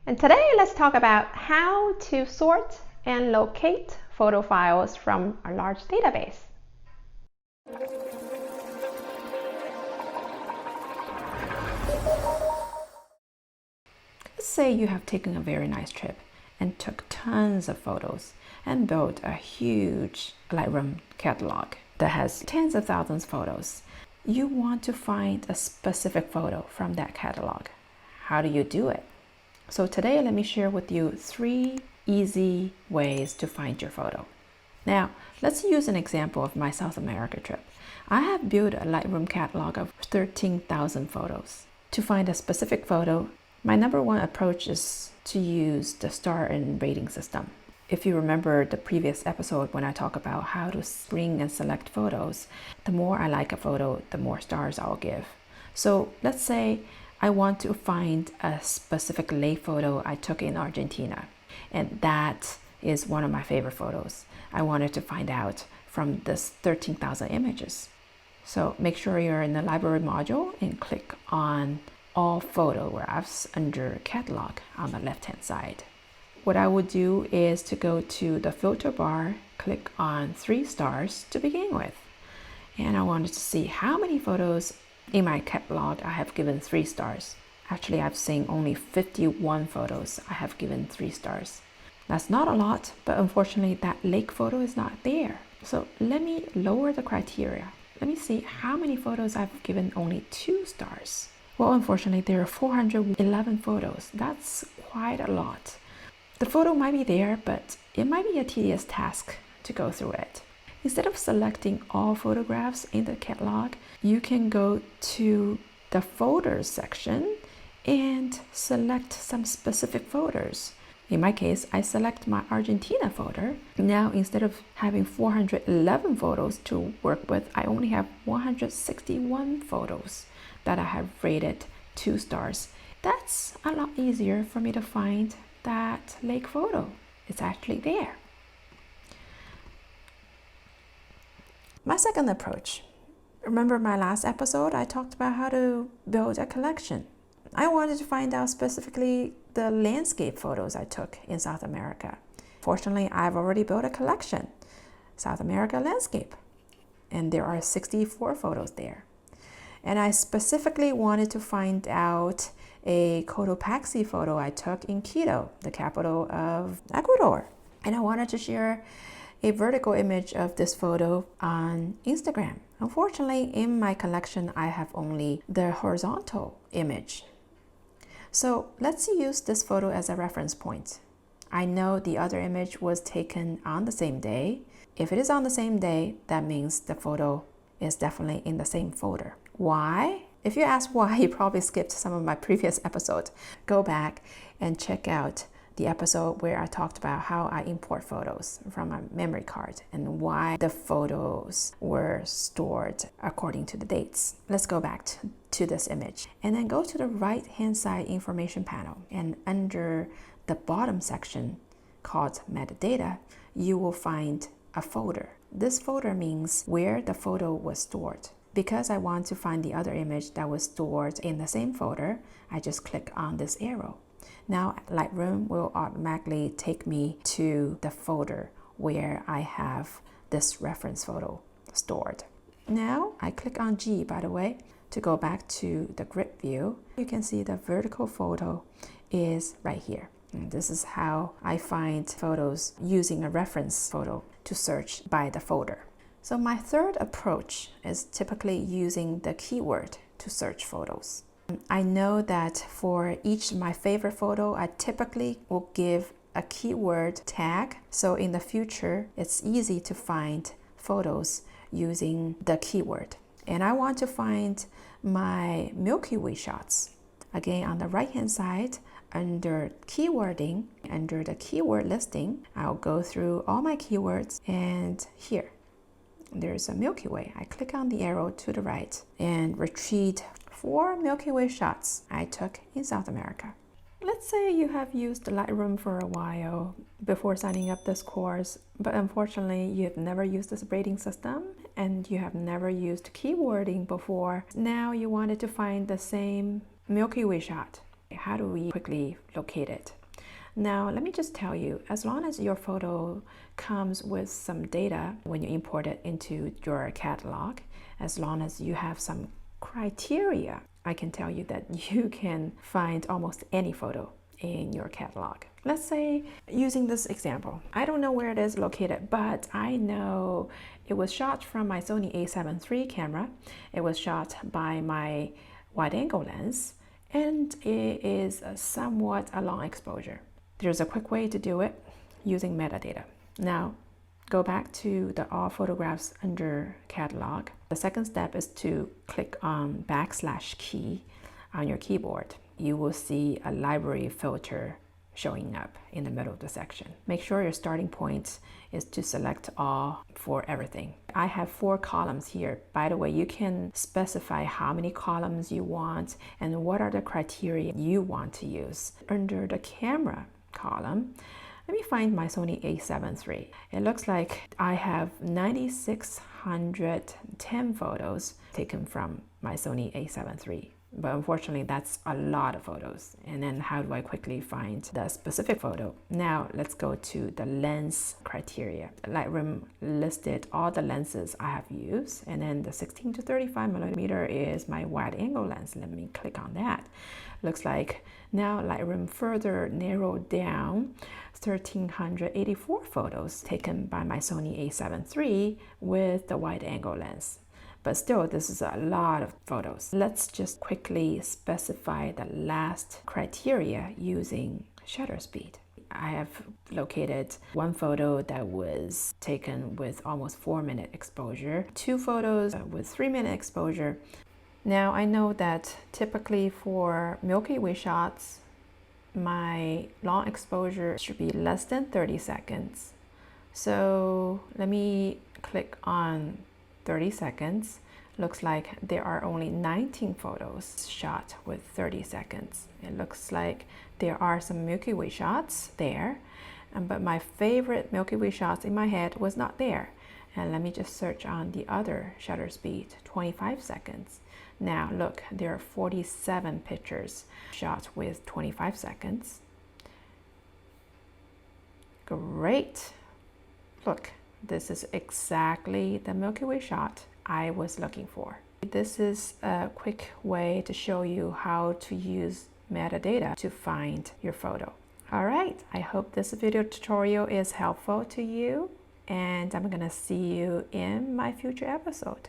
And today let's talk about how to sort and locate photo files from a large database. Let's say you have taken a very nice trip and took tons of photos and built a huge Lightroom catalog that has tens of thousands of photos. You want to find a specific photo from that catalog. How do you do it? So today let me share with you 3 easy ways to find your photo. Now, let's use an example of my South America trip. I have built a Lightroom catalog of 13,000 photos. To find a specific photo, my number 1 approach is to use the star and rating system. If you remember the previous episode when I talk about how to screen and select photos, the more I like a photo, the more stars I'll give. So let's say I want to find a specific lake photo I took in Argentina, and that is one of my favorite photos. I wanted to find out from this 13,000 images. So make sure you're in the library module and click on all photographs under catalog on the left hand side. What I would do is to go to the filter bar, click on 3 stars to begin with. And I wanted to see how many photos in my catalog I have given 3 stars. Actually, I've seen only 51 photos I have given 3 stars. That's not a lot, but unfortunately that lake photo is not there. So let me lower the criteria. Let me see how many photos I've given only 2 stars. Well, unfortunately, there are 411 photos. That's quite a lot. The photo might be there, but it might be a tedious task to go through it. Instead of selecting all photographs in the catalog, you can go to the folders section and select some specific folders. In my case, I select my Argentina folder. Now, instead of having 411 photos to work with, I only have 161 photos that I have rated 2 stars. That's a lot easier for me to find that lake photo. It's actually there. My second approach. Remember my last episode? I talked about how to build a collection. I wanted to find out specifically the landscape photos I took in South America. Fortunately, I've already built a collection, South America landscape, and there are 64 photos there. And I specifically wanted to find out a Cotopaxi photo I took in Quito, the capital of Ecuador. And I wanted to share a vertical image of this photo on Instagram. Unfortunately, in my collection, I have only the horizontal image. So let's use this photo as a reference point. I know the other image was taken on the same day. If it is on the same day, that means the photo is definitely in the same folder. Why? If you ask why, you probably skipped some of my previous episodes. Go back and check out the episode where I talked about how I import photos from a memory card and why the photos were stored according to the dates. Let's go back to this image and then go to the right hand side information panel, and under the bottom section called metadata, you will find a folder. This folder means where the photo was stored. Because I want to find the other image that was stored in the same folder, I just click on this arrow. Now Lightroom will automatically take me to the folder where I have this reference photo stored. Now I click on G, by the way, to go back to the grid view. You can see the vertical photo is right here. And this is how I find photos using a reference photo to search by the folder. So my third approach is typically using the keyword to search photos. I know that for each of my favorite photo, I typically will give a keyword tag. So in the future, it's easy to find photos using the keyword. And I want to find my Milky Way shots. Again, on the right hand side, under keywording, under the keyword listing, I'll go through all my keywords, and here there's a Milky Way. I click on the arrow to the right and retrieve 4 Milky Way shots I took in South America. Let's say you have used Lightroom for a while before signing up this course, but unfortunately you have never used this rating system and you have never used keywording before. Now you wanted to find the same Milky Way shot How do we quickly locate it? Now, let me just tell you, as long as your photo comes with some data when you import it into your catalog, as long as you have some criteria, I can tell you that you can find almost any photo in your catalog. Let's say, using this example, I don't know where it is located, but I know it was shot from my Sony a7 III camera. It was shot by my wide-angle lens, and it is somewhat a long exposure. There's a quick way to do it using metadata. Now, go back to the all photographs under catalog. The second step is to click on \key on your keyboard. You will see a library filter showing up in the middle of the section. Make sure your starting point is to select all for everything. I have 4 columns here. By the way, you can specify how many columns you want and what are the criteria you want to use. Under the camera column, let me find my Sony a7 III. It looks like I have 9,610 photos taken from my Sony a7 III. But unfortunately, that's a lot of photos. And then how do I quickly find the specific photo? Now let's go to the lens criteria. Lightroom listed all the lenses I have used, and then the 16 to 35 millimeter is my wide angle lens. Let me click on that. Looks like now Lightroom further narrowed down 1,384 photos taken by my Sony a7 III with the wide angle lens. But still, this is a lot of photos. Let's just quickly specify the last criteria using shutter speed. I have located 1 photo that was taken with almost 4-minute exposure, 2 photos with 3-minute exposure. Now, I know that typically for Milky Way shots, my long exposure should be less than 30 seconds. So let me click on 30 seconds. Looks like there are only 19 photos shot with 30 seconds. It looks like there are some Milky Way shots there, but my favorite Milky Way shots in my head was not there. And let me just search on the other shutter speed, 25 seconds. Now look, there are 47 pictures shot with 25 seconds. Great. Look, this is exactly the Milky Way shot I was looking for. This is a quick way to show you how to use metadata to find your photo. All right, I hope this video tutorial is helpful to you, and I'm gonna see you in my future episode.